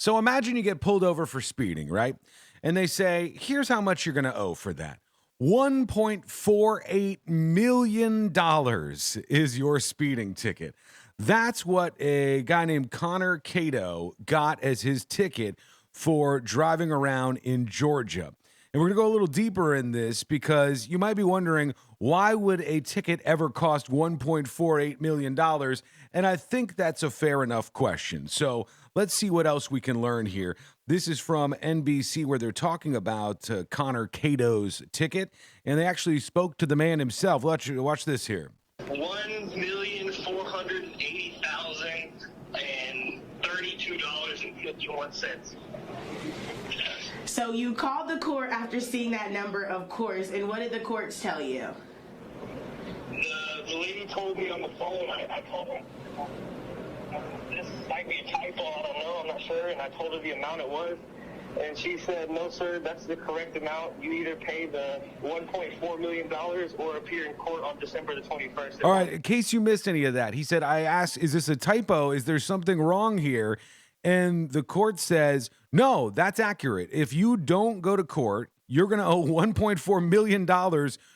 So imagine you get pulled over for speeding, right? And they say, here's how much you're going to owe for that. $1.48 million is your speeding ticket. That's what a guy named Connor Cato got as his ticket for driving around in Georgia. And we're going to go a little deeper in this because you might be wondering, why would a ticket ever cost $1.48 million? And I think that's a fair enough question. So let's see what else we can learn here. This is from NBC, where they're talking about Connor Cato's ticket, and they actually spoke to the man himself. Watch this here. 1,480,032.51. So you called the court after seeing that number, of course, and what did the courts tell you? The lady told me on the phone, I told her, this might be a typo, I don't know, I'm not sure, and I told her the amount it was, and she said, no sir, that's the correct amount. You either pay the $1.4 million or appear in court on December the 21st. All right, in case you missed any of that, he said, I asked, is this a typo? Is there something wrong here? And the court says, no, that's accurate. If you don't go to court, you're going to owe $1.4 million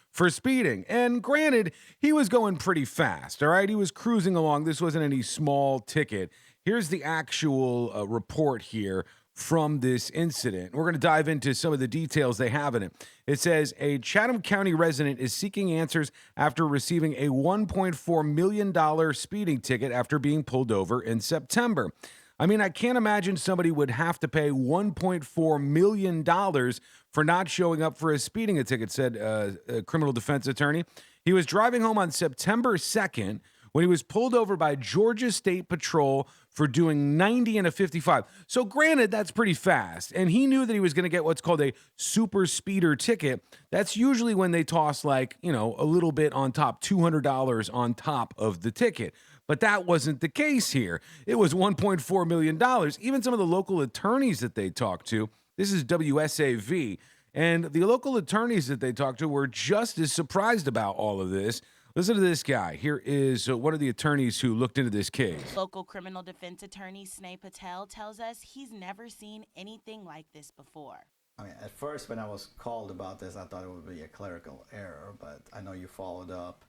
for speeding. And granted, he was going pretty fast, all right? He was cruising along. This wasn't any small ticket. Here's the actual report here from this incident. We're going to dive into some of the details they have in it. It says a Chatham County resident is seeking answers after receiving a $1.4 million speeding ticket after being pulled over in September. I mean, I can't imagine somebody would have to pay $1.4 million for not showing up for a speeding ticket, said a criminal defense attorney. He was driving home on September 2nd when he was pulled over by Georgia State Patrol for doing 90 and a 55. So granted, that's pretty fast. And he knew that he was going to get what's called a super speeder ticket. That's usually when they toss a little bit on top, $200 on top of the ticket. But that wasn't the case here. It was $1.4 million. Even some of the local attorneys that they talked to, this is WSAV, and the local attorneys that they talked to were just as surprised about all of this. Listen to this guy. Here is one of the attorneys who looked into this case. Local criminal defense attorney Sneh Patel tells us he's never seen anything like this before. I mean, at first when I was called about this, I thought it would be a clerical error, but I know you followed up,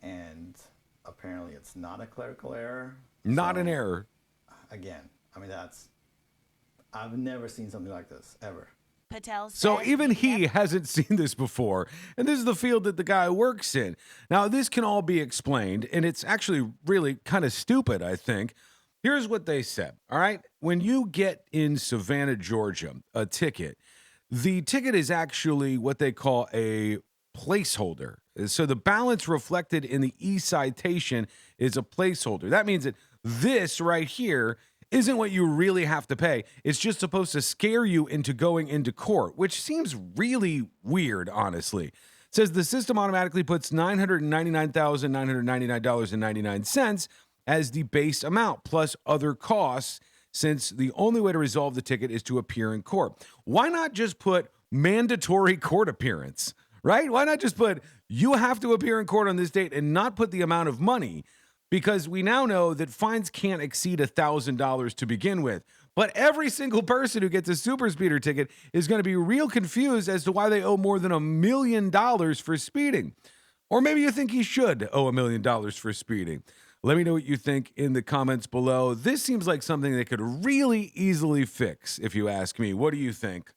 and apparently it's not a clerical error. Not an error. Again, I mean, I've never seen something like this, ever. Patel says So even he hasn't seen this before, and this is the field that the guy works in. Now, this can all be explained, and it's actually really kind of stupid, I think. Here's what they said, all right? When you get in Savannah, Georgia, a ticket, the ticket is actually what they call a placeholder. So the balance reflected in the e-citation is a placeholder. That means that this right here isn't what you really have to pay. It's just supposed to scare you into going into court, which seems really weird, honestly. It says the system automatically puts $999,999.99 as the base amount, plus other costs, since the only way to resolve the ticket is to appear in court. Why not just put mandatory court appearance, right? Why not just put you have to appear in court on this date and not put the amount of money? Because we now know that fines can't exceed $1,000 to begin with. But every single person who gets a super speeder ticket is going to be real confused as to why they owe more than $1 million for speeding. Or maybe you think he should owe $1 million for speeding. Let me know what you think in the comments below. This seems like something they could really easily fix, if you ask me. What do you think?